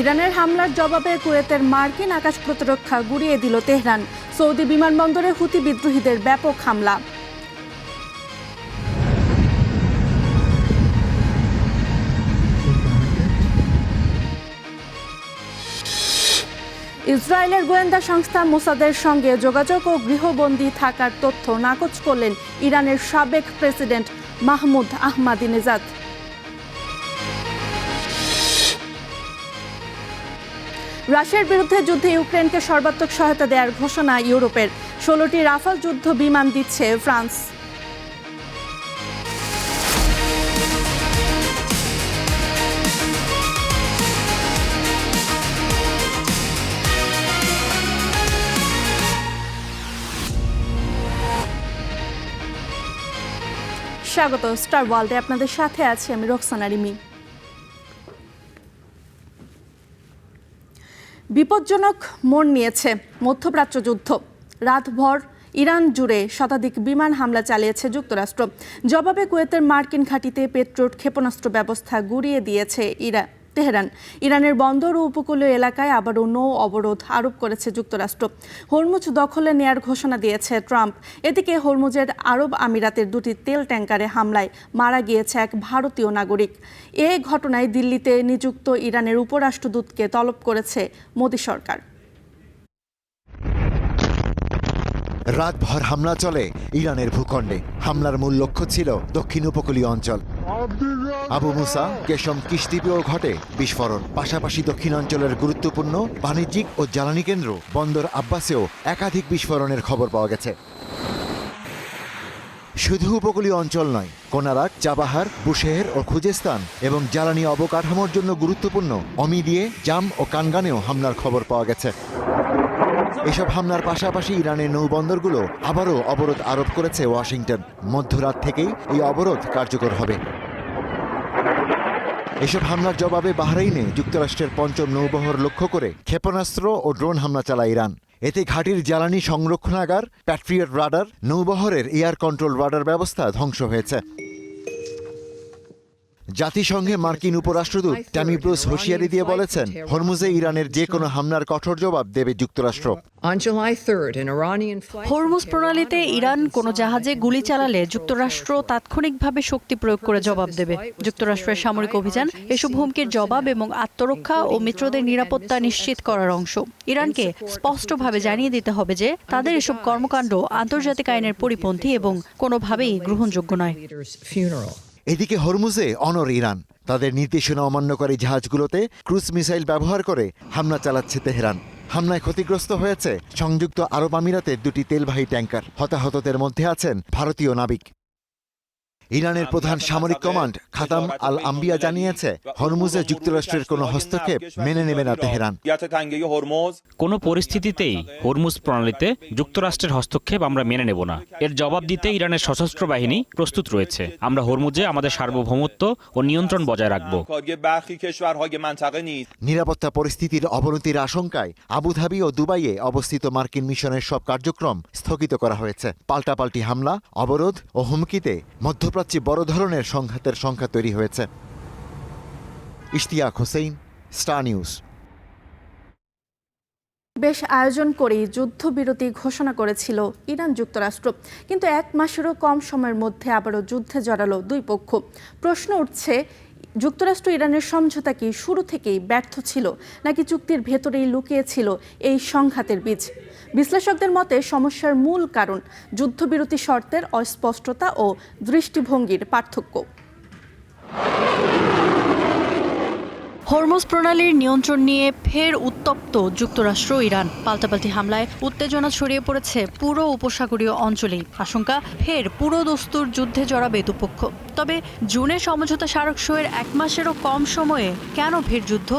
ইরানের হামলার জবাবে কুয়েতের মার্কিন আকাশ প্রতিরক্ষা গুড়িয়ে দিল তেহরান। সৌদি বিমানবন্দরে হুতি বিদ্রোহীদের ব্যাপক হামলা। ইসরায়েলের গোয়েন্দা সংস্থা মোসাদের সঙ্গে যোগাযোগ ও গৃহবন্দী থাকার তথ্য নাকচ করলেন ইরানের সাবেক প্রেসিডেন্ট মাহমুদ আহমাদিনেজাদ। রাশিয়ার বিরুদ্ধে যুদ্ধে ইউক্রেনকে সর্বাত্মক সহায়তা দেওয়ার ঘোষণা ইউরোপের। 16টি রাফাল যুদ্ধ বিমান দিচ্ছে ফ্রান্স। স্বাগত স্টার ওয়ার্ল্ডে, আপনাদের সাথে আছি আমি রোকসানা রিমি। বিপজ্জনক মোড় নিয়েছে মধ্যপ্রাচ্য যুদ্ধ। রাতভর ইরান জুড়ে শতাধিক বিমান হামলা চালিয়েছে যুক্তরাষ্ট্র। জবাবে কুয়েতের মার্কিন ঘাঁটিতে পেট্রোল ক্ষেপণাস্ত্র ব্যবস্থা গুড়িয়ে দিয়েছে তেহরান। ইরানের বন্দর ও উপকূলীয় এলাকায় আবারও নৌ অবরোধ আরোপ করেছে যুক্তরাষ্ট্র। হরমুজ দখলে নেয়ার ঘোষণা দিয়েছে ট্রাম্প। এদিকে হরমুজের আরব আমিরাতের দুটি তেল ট্যাঙ্কারে হামলায় মারা গিয়েছে এক ভারতীয় নাগরিক। এ ঘটনায় দিল্লিতে নিযুক্ত ইরানের উপরাষ্ট্রদূতকে তলব করেছে মোদি সরকার। রাতভর হামলা চলে ইরানের ভূখণ্ডে। হামলার মূল লক্ষ্য ছিল দক্ষিণ উপকূলীয় অঞ্চল। আবু মুসা, কেশম, কিশদ্বীপেও ঘটে বিস্ফোরণ। পাশাপাশি দক্ষিণাঞ্চলের গুরুত্বপূর্ণ বাণিজ্যিক ও জ্বালানি কেন্দ্র বন্দর আব্বাসেও একাধিক বিস্ফোরণের খবর পাওয়া গেছে। শুধু উপকূলীয় অঞ্চল নয়, কোনারাক, চাবাহার, বুশেহের ও খুজেস্তান এবং জ্বালানি অবকাঠামোর জন্য গুরুত্বপূর্ণ অমিদিয়ে, জাম ও কানগানেও হামলার খবর পাওয়া গেছে। এসব হামলার পাশাপাশি ইরানের নৌবন্দরগুলো আবারও অবরোধ আরোপ করেছে ওয়াশিংটন। মধ্যরাত থেকেই এই অবরোধ কার্যকর হবে। এসব হামলার জবাবে বাহরাইনে যুক্তরাষ্ট্রের পঞ্চম নৌবহর লক্ষ্য করে ক্ষেপণাস্ত্র ও ড্রোন হামলা চালায় ইরান। এতে ঘাঁটির জ্বালানি সংরক্ষণাগার, প্যাট্রিয়ট রাডার, নৌবহরের এয়ার কন্ট্রোল রাডার ব্যবস্থা ধ্বংস হয়েছে। জাতিসংঘে মার্কিন উপরাষ্ট্রদূত ট্যামি ব্রুস হুঁশিয়ারি দিয়ে বলেছেন, হরমুজে ইরানের যে কোনো হামলার কঠোর জবাব দেবে যুক্তরাষ্ট্র। হরমুজ প্রণালীতে ইরান কোনো জাহাজে গুলি চালালে যুক্তরাষ্ট্র তাৎক্ষণিকভাবে শক্তি প্রয়োগ করে জবাব দেবে। যুক্তরাষ্ট্রের সামরিক অভিযান এসব হুমকির জবাব এবং আত্মরক্ষা ও মিত্রদের নিরাপত্তা নিশ্চিত করার অংশ। ইরানকে স্পষ্টভাবে জানিয়ে দিতে হবে যে তাদের এসব কর্মকাণ্ড আন্তর্জাতিক আইনের পরিপন্থী এবং কোনোভাবেই গ্রহণযোগ্য নয়। এদিকে হরমুজে অনড় ইরান। তাদের নির্দেশনা অমান্যকারী জাহাজগুলোতে ক্রুজ মিসাইল ব্যবহার করে হামলা চালাচ্ছে তেহরান। হামলায় ক্ষতিগ্রস্ত হয়েছে সংযুক্ত আরব আমিরাতের দুটি তেলবাহী ট্যাঙ্কার। হতাহতদের মধ্যে আছেন ভারতীয় নাবিক। ইরানের প্রধান সামরিক কমান্ড খাতাম আল আম্বিয়া জানিয়েছে, হরমুজে যুক্তরাষ্ট্রের কোনো হস্তক্ষেপ মেনে নেবে না তেহরান। কোনো পরিস্থিতিতেই হরমুজ প্রণালীতে যুক্তরাষ্ট্রের হস্তক্ষেপ আমরা মেনে নেব না। এর জবাব দিতে ইরানের সশস্ত্র বাহিনী প্রস্তুত রয়েছে। আমরা হরমুজে আমাদের সার্বভৌমত্ব ও নিয়ন্ত্রণ বজায় রাখব। নিরাপত্তা পরিস্থিতির অবনতির আশঙ্কায় আবুধাবি ও দুবাইয়ে অবস্থিত মার্কিন মিশনের সব কার্যক্রম স্থগিত করা হয়েছে। পাল্টাপাল্টি হামলা, অবরোধ ও হুমকিতে মধ্যপ্রাচ্যে বড় ধরনের সংঘাতের সংখ্যা তৈরি হয়েছে। Ishtiaq Hossain, star news. বেশ আয়োজন করেই যুদ্ধবিরতি ঘোষণা করেছিল ইরান যুক্তরাষ্ট্র, কিন্তু এক মাসেরও কম সময়ের মধ্যে আবারও যুদ্ধে জড়ালো দুই পক্ষ। প্রশ্ন উঠছে, যুক্তরাষ্ট্র ইরানের সমঝোতা কি শুরু থেকেই ব্যর্থ ছিল, নাকি চুক্তির ভেতরেই লুকিয়ে ছিল এই সংঘাতের বীজ? বিশ্লেষকদের মতে সমস্যার মূল কারণ যুদ্ধবিরতি শর্তের অস্পষ্টতা ও দৃষ্টিভঙ্গির পার্থক্য। হরমুজ প্রণালীর নিয়ন্ত্রণ নিয়ে ফের উত্তপ্ত যুক্তরাষ্ট্র ইরান। পাল্টাপাল্টি হামলায় উত্তেজনা ছড়িয়ে পড়েছে পুরো উপসাগরীয় অঞ্চলেই। আশঙ্কা ফের পুরো দস্তুর যুদ্ধে জড়াবে দুপক্ষ। তবে জুনে সমঝোতা স্মারক সইয়ের এক মাসেরও কম সময়ে কেন ফের যুদ্ধ?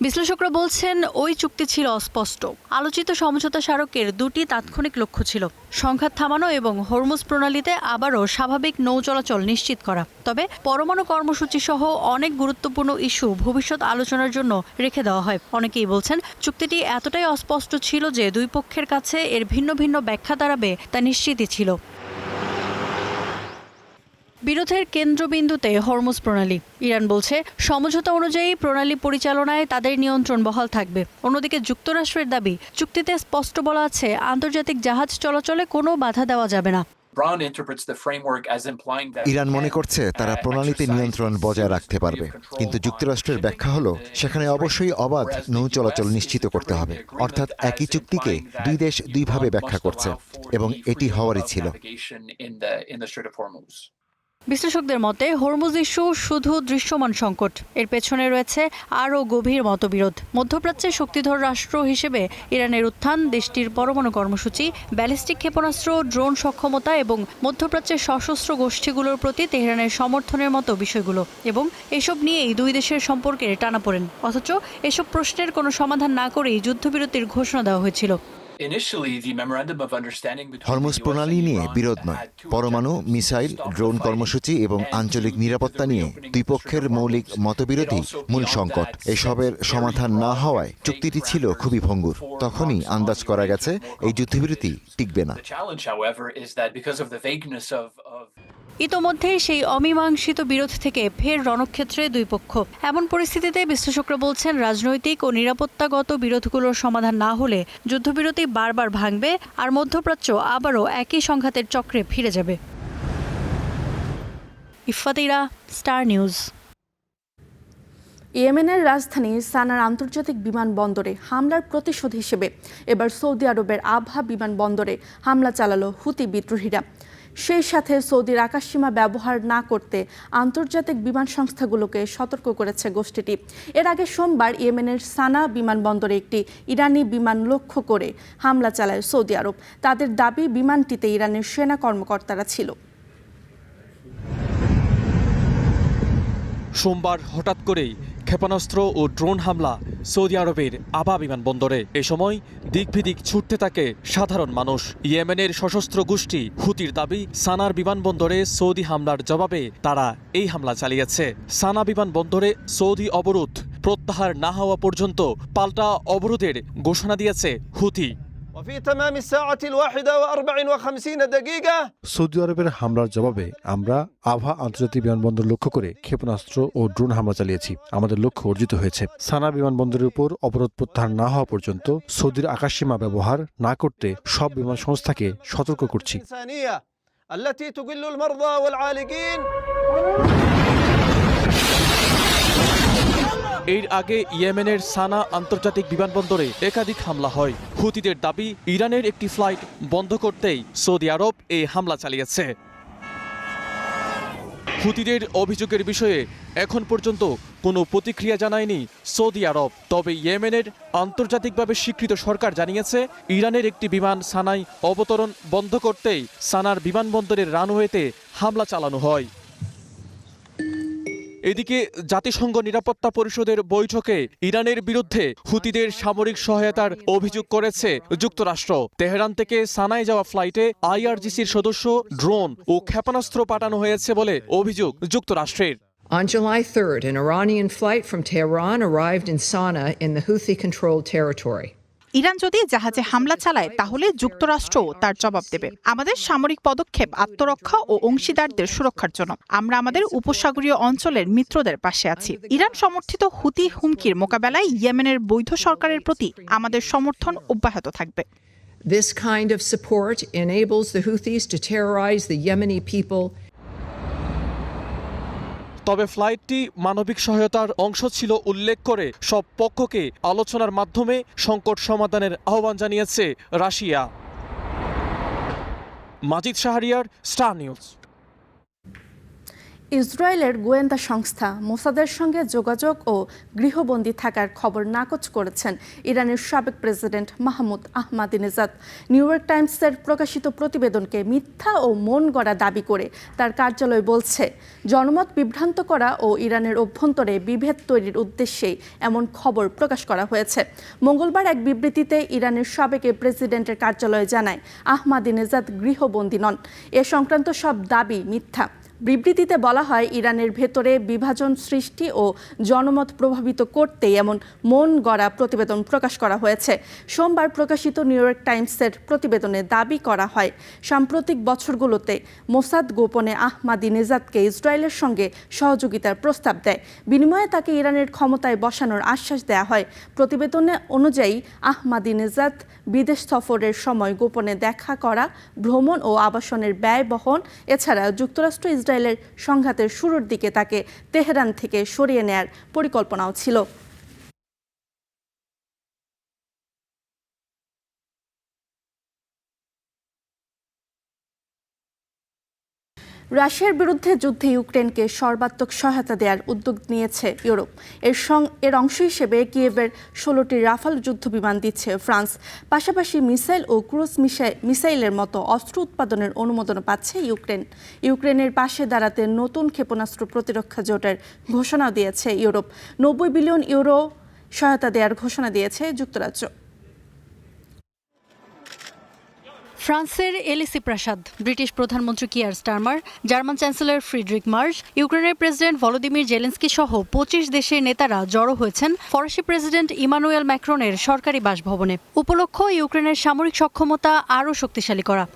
বিশ্লেষকরা বলছেন, ওই চুক্তি ছিল অস্পষ্ট। আলোচিত সমঝোতা স্মারকের দুটি তাৎক্ষণিক লক্ষ্য ছিল সংঘাত থামানো এবং হরমুজ প্রণালীতে আবারও স্বাভাবিক নৌ চলাচল নিশ্চিত করা। তবে পরমাণু কর্মসূচি সহ অনেক গুরুত্বপূর্ণ ইস্যু ভবিষ্যৎ আলোচনার জন্য রেখে দেওয়া হয়। অনেকেই বলছেন, চুক্তিটি এতটাই অস্পষ্ট ছিল যে দুই পক্ষের কাছে এর ভিন্ন ভিন্ন ব্যাখ্যা দাঁড়াবে তা নিশ্চিতই ছিল। বিরোধের কেন্দ্রবিন্দুতে হরমুজ প্রণালী। ইরান বলছে সমঝোতা অনুযায়ী প্রণালী পরিচালনায় তাদের নিয়ন্ত্রণ বহাল থাকবে। অন্যদিকে যুক্তরাষ্ট্রের দাবি, চুক্তিতে স্পষ্ট বলা আছে আন্তর্জাতিক জাহাজ চলাচলে কোনো বাধা দেওয়া যাবে না। ইরান মনে করছে তারা প্রণালীতে নিয়ন্ত্রণ বজায় রাখতে পারবে, কিন্তু যুক্তরাষ্ট্রের ব্যাখ্যা হলো সেখানে অবশ্যই অবাধ নৌ চলাচল নিশ্চিত করতে হবে। অর্থাৎ একই চুক্তিকে দুই দেশ দুইভাবে ব্যাখ্যা করছে এবং এটি হওয়ারই ছিল। বিশ্লেষকদের মতে হরমুজ ইস্যু শুধু দৃশ্যমান সংকট, এর পেছনে রয়েছে আরও গভীর মতবিরোধ। মধ্যপ্রাচ্যের শক্তিধর রাষ্ট্র হিসেবে ইরানের উত্থান, দেশটির পরমাণু কর্মসূচি, ব্যালিস্টিক ক্ষেপণাস্ত্র, ড্রোন সক্ষমতা এবং মধ্যপ্রাচ্যের সশস্ত্র গোষ্ঠীগুলোর প্রতি তেহরানের সমর্থনের মতো বিষয়গুলো, এবং এসব নিয়েই দুই দেশের সম্পর্কের টানাপোড়েন। অথচ এসব প্রশ্নের কোনো সমাধান না করেই যুদ্ধবিরতির ঘোষণা দেওয়া হয়েছিল। হরমুজ প্রণালী নিয়ে বিরোধ নয়, পরমাণু, মিসাইল, ড্রোন কর্মসূচি এবং আঞ্চলিক নিরাপত্তা নিয়ে দুই পক্ষের মৌলিক মতবিরোধই মূল সংকট। এসবের সমাধান না হওয়ায় চুক্তিটি ছিল খুবই ভঙ্গুর। তখনই আন্দাজ করা গেছে এই যুদ্ধবিরতি টিকবে না। ইতোমধ্যেই সেই অমীমাংসিত বিরোধ থেকে ফের রণক্ষেত্রে দুই পক্ষ। এমন পরিস্থিতিতে বিশ্লেষকরা বলছেন রাজনৈতিক ও নিরাপত্তাগত বিরোধগুলোর সমাধান না হলে যুদ্ধবিরতি বারবার ভাঙবে আর মধ্যপ্রাচ্য আবারও একই সংঘাতের চক্রে ফিরে যাবে। ইফফাতিরা, স্টার নিউজ। ইয়েমেনের রাজধানী সানার আন্তর্জাতিক বিমানবন্দরে হামলার প্রতিশোধ হিসেবে এবার সৌদি আরবের আবহা বিমানবন্দরে হামলা চালালো হুতি বিদ্রোহীরা। সেই সাথে সৌদির আকাশসীমা ব্যবহার না করতে আন্তর্জাতিক বিমান সংস্থাগুলোকে সতর্ক করেছে গোষ্ঠীটি। এর আগে সোমবার ইয়েমেনের সানা বিমানবন্দরে একটি ইরানি বিমান লক্ষ্য করে হামলা চালায় সৌদি আরব। তাদের দাবি, বিমানটিতে ইরানের সেনা কর্মকর্তারা ছিল। সোমবার হঠাৎ করেই ক্ষেপণাস্ত্র ও ড্রোন হামলা সৌদি আরবের আবা বিমানবন্দরে। এ সময় দিকবিদিক ছুটতে থাকে সাধারণ মানুষ। ইয়েমেনের সশস্ত্র গোষ্ঠী হুতির দাবি, সানার বিমানবন্দরে সৌদি হামলার জবাবে তারা এই হামলা চালিয়েছে। সানা বিমানবন্দরে সৌদি অবরোধ প্রত্যাহার না হওয়া পর্যন্ত পাল্টা অবরোধের ঘোষণা দিয়েছে হুতি। সৌদি আরবের হামলার জবাবে আমরা আভা আন্তর্জাতিক বিমানবন্দর লক্ষ্য করে ক্ষেপণাস্ত্র ও ড্রোন হামলা চালিয়েছি। আমাদের লক্ষ্য অর্জিত হয়েছে। সানা বিমানবন্দরের উপর অবরোধ প্রত্যাহার না হওয়া পর্যন্ত সৌদির আকাশসীমা ব্যবহার না করতে সব বিমান সংস্থাকে সতর্ক করছি। এর আগে ইয়েমেনের সানা আন্তর্জাতিক বিমানবন্দরে একাধিক হামলা হয়। হুতিদের দাবি, ইরানের একটি ফ্লাইট বন্ধ করতেই সৌদি আরব এই হামলা চালিয়েছে। হুতিদের অভিযোগের বিষয়ে এখন পর্যন্ত কোনো প্রতিক্রিয়া জানায়নি সৌদি আরব। তবে ইয়েমেনের আন্তর্জাতিকভাবে স্বীকৃত সরকার জানিয়েছে ইরানের একটি বিমান সানায় অবতরণ বন্ধ করতেই সানার বিমানবন্দরের রানওয়েতে হামলা চালানো হয়। এদিকে জাতিসংঘ নিরাপত্তা পরিষদের বৈঠকে ইরানের বিরুদ্ধে হুতিদের সামরিক সহায়তার অভিযোগ করেছে যুক্তরাষ্ট্র। তেহরান থেকে সানায় যাওয়া ফ্লাইটে আইআরজিসির সদস্য, ড্রোন ও ক্ষেপণাস্ত্র পাঠানো হয়েছে বলে অভিযোগ যুক্তরাষ্ট্রের। On July 3rd, an Iranian flight from Tehran arrived in Sana'a in the Houthi-controlled territory. Iran যদি জাহাজে হামলা চালায় তাহলে যুক্তরাষ্ট্রও তার জবাব দেবে। আমাদের সামরিক পদক্ষেপ আত্মরক্ষা ও অংশীদারদের সুরক্ষার জন্য। আমরা আমাদের উপসাগরীয় অঞ্চলের মিত্রদের পাশে আছি। ইরান সমর্থিত হুতি হুমকির মোকাবেলায় ইয়েমেনের বৈধ সরকারের প্রতি আমাদের সমর্থন অব্যাহত থাকবে। This kind of support enables the Houthis to terrorize the Yemeni people. তবে ফ্লাইটটি মানবিক সহায়তার অংশ ছিল উল্লেখ করে সব পক্ষকে আলোচনার মাধ্যমে সংকট সমাধানের আহ্বান জানিয়েছে রাশিয়া। মাজিদ শাহরিয়ার, স্টার নিউজ। ইসরায়েলের গোয়েন্দা সংস্থা মোসাদের সঙ্গে যোগাযোগ ও গৃহবন্দী থাকার খবর নাকচ করেছেন ইরানের সাবেক president Mahmoud Ahmadinejad. New York টাইমসের প্রকাশিত প্রতিবেদনকে মিথ্যা ও মন গড়া দাবি করে তার কার্যালয় বলছে, জনমত বিভ্রান্ত করা ও ইরানের অভ্যন্তরে বিভেদ তৈরির উদ্দেশ্যেই এমন খবর প্রকাশ করা হয়েছে। মঙ্গলবার এক বিবৃতিতে ইরানের সাবেক প্রেসিডেন্টের কার্যালয় জানায়, আহমাদিনেজাদ গৃহবন্দী নন। এ সংক্রান্ত সব দাবি মিথ্যা। বিবৃতিতে বলা হয়, ইরানের ভেতরে বিভাজন সৃষ্টি ও জনমত প্রভাবিত করতেই এমন মন গড়া প্রতিবেদন প্রকাশ করা হয়েছে। সোমবার প্রকাশিত নিউ ইয়র্ক টাইমসের প্রতিবেদনে দাবি করা হয়, সাম্প্রতিক বছরগুলোতে মোসাদ গোপনে আহমাদিনেজাদকে ইসরায়েলের সঙ্গে সহযোগিতার প্রস্তাব দেয়। বিনিময়ে তাকে ইরানের ক্ষমতায় বসানোর আশ্বাস দেওয়া হয়। প্রতিবেদনে অনুযায়ী আহমাদিনেজাদ বিদেশ সফরের সময় গোপনে দেখা করা, ভ্রমণ ও আবাসনের ব্যয় বহন, এছাড়া যুক্তরাষ্ট্র ইসরায়েলের সংঘাতের শুরুর দিকে তাকে তেহরান থেকে সরিয়ে নেয়ার পরিকল্পনাও ছিল। রাশিয়ার বিরুদ্ধে যুদ্ধে ইউক্রেনকে সর্বাত্মক সহায়তা দেওয়ার উদ্যোগ নিয়েছে ইউরোপ। এর অংশ হিসেবে কিয়েভের 16টি রাফাল যুদ্ধবিমান দিচ্ছে ফ্রান্স। পাশাপাশি মিসাইল ও ক্রুজ মিসাইলের মতো অস্ত্র উৎপাদনের অনুমোদন পাচ্ছে ইউক্রেন। ইউক্রেনের পাশে দাঁড়াতে নতুন ক্ষেপণাস্ত্র প্রতিরক্ষা জোটের ঘোষণা দিয়েছে ইউরোপ। 90 বিলিয়ন ইউরো সহায়তা দেওয়ার ঘোষণা দিয়েছে যুক্তরাজ্য। ফ্রান্সের এলিসি প্রাসাদ, ব্রিটিশ প্রধানমন্ত্রী Keir Starmer, German chancellor Friedrich Marsh, ইউক্রেনের প্রেসিডেন্ট ভলোদিমির জেলেন্সকি সহ 25 দেশের নেতারা জড়ো হয়েছেন ফরাসি প্রেসিডেন্ট ইমানুয়েল ম্যাক্রনের সরকারি বাসভবনে। উপলক্ষ ইউক্রেনের সামরিক সক্ষমতা আরও শক্তিশালী করা।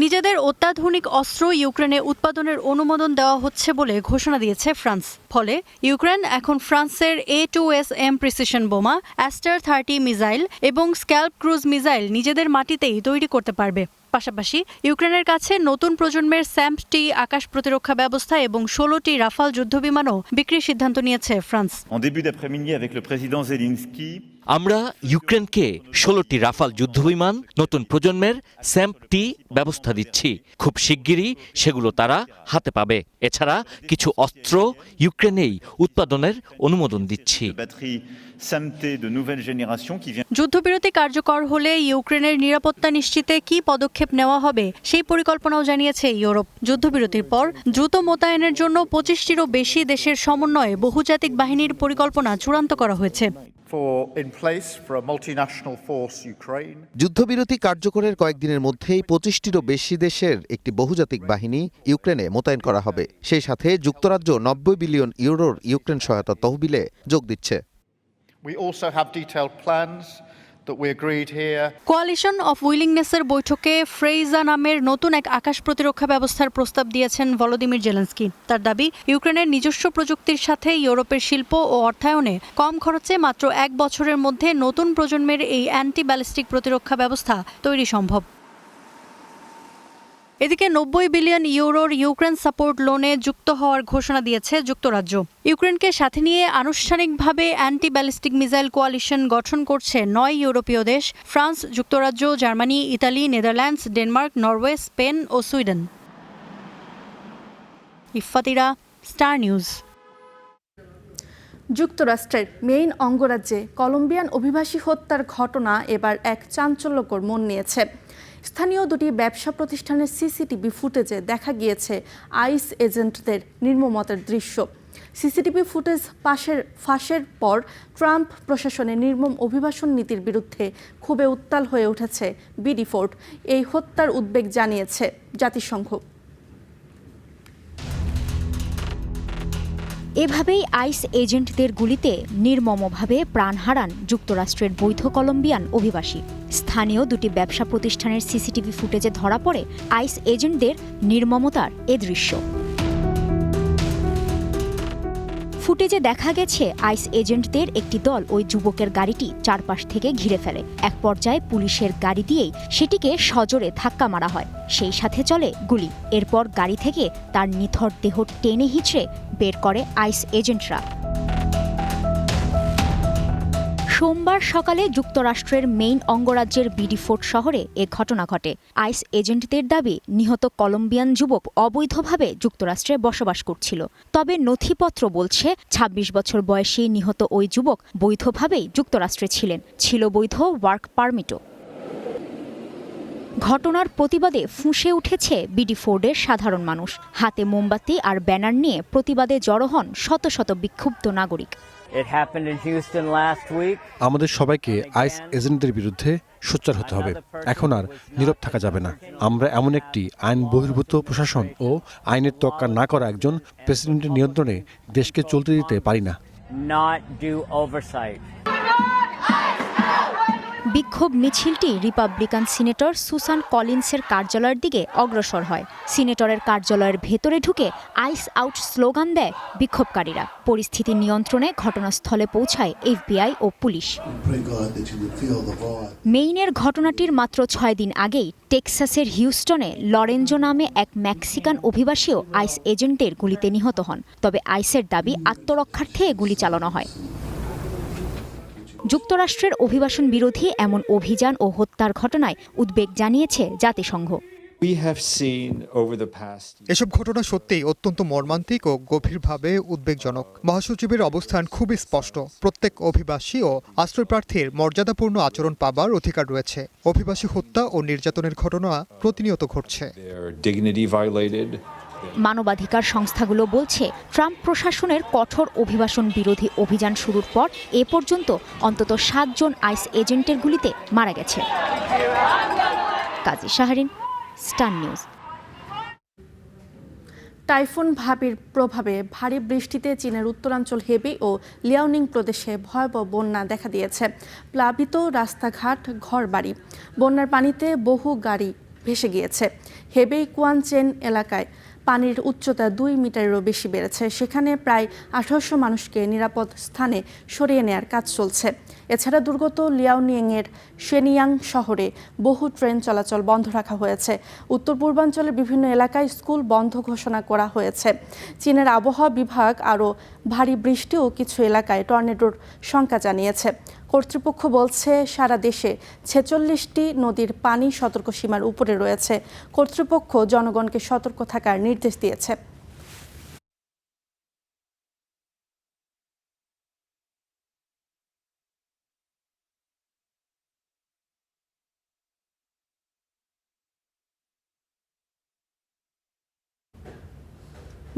নিজেদের অত্যাধুনিক অস্ত্র ইউক্রেনে উৎপাদনের অনুমোদন দেওয়া হচ্ছে বলে ঘোষণা দিয়েছে ফ্রান্স। ফলে ইউক্রেন এখন ফ্রান্সের A2SM প্রিসিশন বোমা, অ্যাস্টার 30 মিসাইল এবং স্ক্যাল্প ক্রুজ মিসাইল নিজেদের মাটিতেই তৈরি করতে পারবে। পাশাপাশি ইউক্রেনের কাছে নতুন প্রজন্মের SAMP-T আকাশ প্রতিরক্ষা ব্যবস্থা এবং 16টি রাফাল যুদ্ধবিমানও বিক্রির সিদ্ধান্ত নিয়েছে ফ্রান্স। আমরা ইউক্রেনকে 16টি রাফাল যুদ্ধবিমান, নতুন প্রজন্মের SAMP-T ব্যবস্থা দিচ্ছি। খুব শিগগিরই সেগুলো তারা হাতে পাবে। এছাড়া কিছু অস্ত্র ইউক্রেনেই উৎপাদনের অনুমোদন দিচ্ছি। যুদ্ধবিরতি কার্যকর হলে ইউক্রেনের নিরাপত্তা নিশ্চিতে কী পদক্ষেপ নেওয়া হবে সেই পরিকল্পনাও জানিয়েছে ইউরোপ। যুদ্ধবিরতির পর দ্রুত মোতায়েনের জন্য 25টিরও বেশি দেশের সমন্বয়ে বহুজাতিক বাহিনীর পরিকল্পনা চূড়ান্ত করা হয়েছে। যুদ্ধবিরতি কার্যকরের কয়েকদিনের মধ্যেই 25টিরও বেশি দেশের একটি বহুজাতিক বাহিনী ইউক্রেনে মোতায়েন করা হবে। সেই সাথে যুক্তরাজ্য 90 বিলিয়ন ইউরোর ইউক্রেন সহায়তা তহবিলে যোগ দিচ্ছে। কোয়ালিশন অফ উইলিংনেসের বৈঠকে ফ্রেইজা নামের নতুন এক আকাশ প্রতিরক্ষা ব্যবস্থার প্রস্তাব দিয়েছেন ভলোদিমির জেলেন্সকি। তার দাবি, ইউক্রেনের নিজস্ব প্রযুক্তির সাথে ইউরোপের শিল্প ও অর্থায়নে কম খরচে মাত্র 1 বছরের মধ্যে নতুন প্রজন্মের এই অ্যান্টি ব্যালিস্টিক প্রতিরক্ষা ব্যবস্থা তৈরি সম্ভব। এদিকে 90 বিলিয়ন ইউরোর ইউক্রেন সাপোর্ট লোনে যুক্ত হওয়ার ঘোষণা দিয়েছে যুক্তরাজ্য। ইউক্রেনকে সাথে নিয়ে আনুষ্ঠানিকভাবে অ্যান্টি ব্যালিস্টিক মিসাইল কোয়ালিশন গঠন করছে 9 ইউরোপীয় দেশ: ফ্রান্স, যুক্তরাজ্য, Germany, Italy, Netherlands, Denmark, Norway, Spain ও সুইডেন। ইফাতিরা, স্টার নিউজ। যুক্তরাষ্ট্রের মেইন অঙ্গরাজ্যে কলম্বিয়ান অভিবাসী হত্যার ঘটনা এবার এক চাঞ্চল্যকর মোড় নিয়েছে। স্থানীয় দুটি ব্যবসা প্রতিষ্ঠানের সিসিটিভি ফুটেজে দেখা গিয়েছে আইস এজেন্টদের নির্মমতার দৃশ্য। সিসিটিভি ফুটেজ ফাঁসের পর ট্রাম্প প্রশাসনের নির্মম অভিবাসন নীতির বিরুদ্ধে ক্ষোভে উত্তাল হয়ে উঠেছে বিডিফোর্ড। এই হত্যার উদ্বেগ জানিয়েছে জাতিসংঘ। এভাবেই আইস এজেন্টদের গুলিতে নির্মমভাবে প্রাণ হারান যুক্তরাষ্ট্রের বৈধ কলম্বিয়ান অভিবাসী। স্থানীয় দুটি ব্যবসা প্রতিষ্ঠানের সিসিটিভি ফুটেজে ধরা পড়ে আইস এজেন্টদের নির্মমতার এ দৃশ্য। ফুটেজে দেখা গেছে আইস এজেন্টদের একটি দল ওই যুবকের গাড়িটি চারপাশ থেকে ঘিরে ফেলে। এক পর্যায়ে পুলিশের গাড়ি দিয়েই সেটিকে সজোরে ধাক্কা মারা হয়। সেই সাথে চলে গুলি। এরপর গাড়ি থেকে তার নিথর দেহ টেনে হিঁচড়ে বের করে আইস এজেন্টরা। সোমবার সকালে যুক্তরাষ্ট্রের মেইন অঙ্গরাজ্যের বিডিফোর্ড শহরে এ ঘটনা ঘটে। আইস এজেন্টদের দাবি, নিহত কলম্বিয়ান যুবক অবৈধভাবে যুক্তরাষ্ট্রে বসবাস করছিল। তবে নথিপত্র বলছে 26 বছর বয়সী নিহত ওই যুবক বৈধভাবেই যুক্তরাষ্ট্রে ছিলেন, ছিল বৈধ ওয়ার্ক পারমিটও। ঘটনার প্রতিবাদে ফুঁসে উঠেছে বিডিফোর্ডের সাধারণ মানুষ। হাতে মোমবাতি আর ব্যানার নিয়ে প্রতিবাদে জড়ো হন শত শত বিক্ষুব্ধ নাগরিক। It happened in Houston last week. আমাদের সবাইকে আইস এজেন্টদের বিরুদ্ধে সোচ্চার হতে হবে। এখন আর নীরব থাকা যাবে না। আমরা এমন একটি আইন বহির্ভূত প্রশাসন ও আইনের তোয়াক্কা না করা একজন প্রেসিডেন্টের নিয়ন্ত্রণে দেশকে চলতে দিতে পারি না। Not do oversight. বিক্ষোভ মিছিলটি রিপাবলিকান সিনেটর সুসান কলিন্সের কার্যালয়ের দিকে অগ্রসর হয়। সিনেটরের কার্যালয়ের ভেতরে ঢুকে আইস আউট স্লোগান দেয় বিক্ষোভকারীরা। পরিস্থিতি নিয়ন্ত্রণে ঘটনাস্থলে পৌঁছায় এফবিআই ও পুলিশ। মেইনের ঘটনাটির মাত্র 6 দিন আগেই টেক্সাসের হিউস্টনে লরেঞ্জো নামে এক মেক্সিকান অভিবাসীও আইস এজেন্টের গুলিতে নিহত হন। তবে আইসের দাবি আত্মরক্ষার্থে গুলি চালানো হয়। যুক্তরাষ্ট্রের অভিবাসন বিরোধী এমন অভিযান ও হত্যার ঘটনায় উদ্বেগ জানিয়েছে জাতিসংঘ। এসব ঘটনা সত্যিই অত্যন্ত মর্মান্তিক ও গভীরভাবে উদ্বেগজনক। মহাসচিবের অবস্থান খুবই স্পষ্ট। প্রত্যেক অভিবাসী ও আশ্রয়প্রার্থীর মর্যাদাপূর্ণ আচরণ পাবার অধিকার রয়েছে। অভিবাসী হত্যা ও নির্যাতনের ঘটনা প্রতিনিয়ত ঘটছে। মানবাধিকার সংস্থাগুলো বলছে, ট্রাম্প প্রশাসনের কঠোর অভিবাসন বিরোধী অভিযান শুরুর পর এ পর্যন্ত অন্তত 7 জন আইস এজেন্টের গুলিতে মারা গেছে। কাজী শাহরিন, স্টার নিউজ। টাইফুন ভাবির প্রভাবে ভারী বৃষ্টিতে চীনের উত্তরাঞ্চল হেবি ও লিয়াওনিং প্রদেশে ভয়াবহ বন্যা দেখা দিয়েছে। প্লাবিত রাস্তাঘাট, ঘরবাড়ি, বন্যার পানিতে বহু গাড়ি ভেসে গিয়েছে। হেবেই কুয়ানচেন এলাকায় পানির উচ্চতা 2 মিটারেরও বেশি বেড়েছে। সেখানে প্রায় 1800 মানুষকে নিরাপদ স্থানে সরিয়ে নেয়ার কাজ চলছে। এছাড়া দুর্গত লিয়াওনিংয়ের শেনিয়াং শহরে বহু ট্রেন চলাচল বন্ধ রাখা হয়েছে। উত্তর পূর্বাঞ্চলের বিভিন্ন এলাকায় স্কুল বন্ধ ঘোষণা করা হয়েছে। চীনের আবহাওয়া বিভাগ আরও ভারী বৃষ্টি ও কিছু এলাকায় টর্নেডোর শঙ্কা জানিয়েছে। কর্তৃপক্ষ বলছে, সারা দেশে 46টি নদীর পানি সতর্কসীমার উপরে রয়েছে। কর্তৃপক্ষ জনগণকে সতর্ক থাকার নির্দেশ দিয়েছে।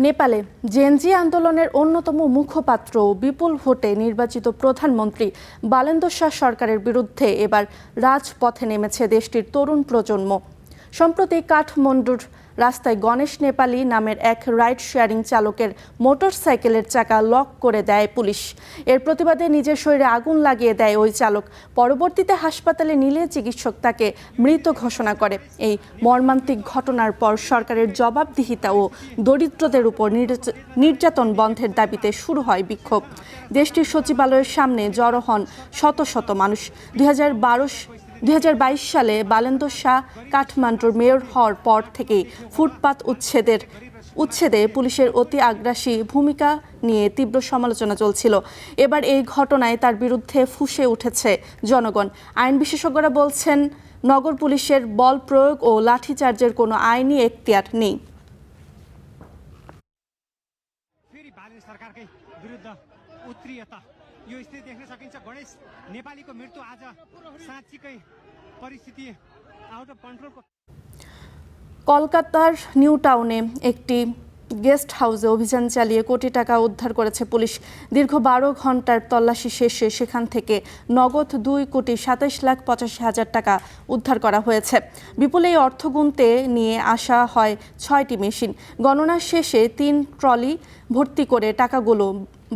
নেপালে জেনজি আন্দোলনের অন্যতম মুখপাত্র বিপুল ভোটে নির্বাচিত প্রধানমন্ত্রী বালেন্দ্র শাহ সরকারের বিরুদ্ধে এবার রাজপথে নেমেছে দেশটির তরুণ প্রজন্ম। সম্প্রতি কাঠমান্ডুর রাস্তায় গণেশ নেপালি নামের এক রাইড শেয়ারিং চালকের মোটরসাইকেলের চাকা লক করে দেয় পুলিশ। এর প্রতিবাদে নিজের শরীরে আগুন লাগিয়ে দেয় ওই চালক। পরবর্তীতে হাসপাতালে নিলে চিকিৎসক তাকে মৃত ঘোষণা করে। এই মর্মান্তিক ঘটনার পর সরকারের জবাবদিহিতা ও দরিদ্রদের উপর নির্যাতন বন্ধের দাবিতে শুরু হয় বিক্ষোভ। দেশটির সচিবালয়ের সামনে জড়ো হন শত শত মানুষ। 2022 সালে বালেন্দ্র শাহ কাঠমান্ডুর মেয়র হওয়ার পর থেকেই ফুটপাত উচ্ছেদে পুলিশের অতি আগ্রাসী ভূমিকা নিয়ে তীব্র সমালোচনা চলছিল। এবার এই ঘটনায় তার বিরুদ্ধে ফুঁসে উঠেছে জনগণ। আইন বিশেষজ্ঞরা বলছেন, নগর পুলিশের বল প্রয়োগ ও লাঠিচার্জের কোনো আইনি এখতিয়ার নেই। কলকাতার নিউ টাউনে একটি গেস্ট হাউসে অভিযান চালিয়ে কোটি টাকা উদ্ধার করেছে পুলিশ। দীর্ঘ 12 ঘন্টার তল্লাশি শেষে সেখান থেকে নগদ 2,27,85,000 টাকা উদ্ধার করা হয়েছে। বিপুল এই অর্থ গুনতে নিয়ে আসা হয় 6টি মেশিন। গণনা শেষে 3 ট্রলি ভর্তি করে টাকাগুলো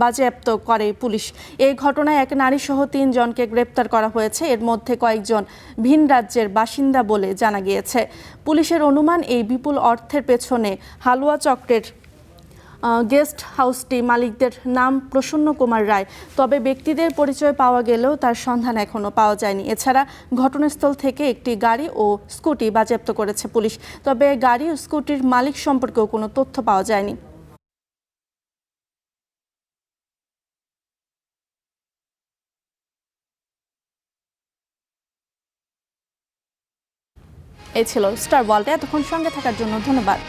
বাজেয়াপ্ত করে পুলিশ। এই ঘটনায় এক নারীসহ 3 জনকে গ্রেপ্তার করা হয়েছে। এর মধ্যে কয়েকজন ভিন রাজ্যের বাসিন্দা বলে জানা গিয়েছে। পুলিশের অনুমান, এই বিপুল অর্থের পেছনে হালুয়া চক্রের গেস্ট হাউসটি মালিকদের নাম প্রসন্ন কুমার রায়। তবে ব্যক্তিদের পরিচয় পাওয়া গেলেও তার সন্ধান এখনও পাওয়া যায়নি। এছাড়া ঘটনাস্থল থেকে একটি গাড়ি ও স্কুটি বাজেয়াপ্ত করেছে পুলিশ। তবে গাড়ি ও স্কুটির মালিক সম্পর্কেও কোনো তথ্য পাওয়া যায়নি। এই ছিল স্টার ওয়ার্ল্ডে। এতক্ষণ সঙ্গে থাকার জন্য ধন্যবাদ।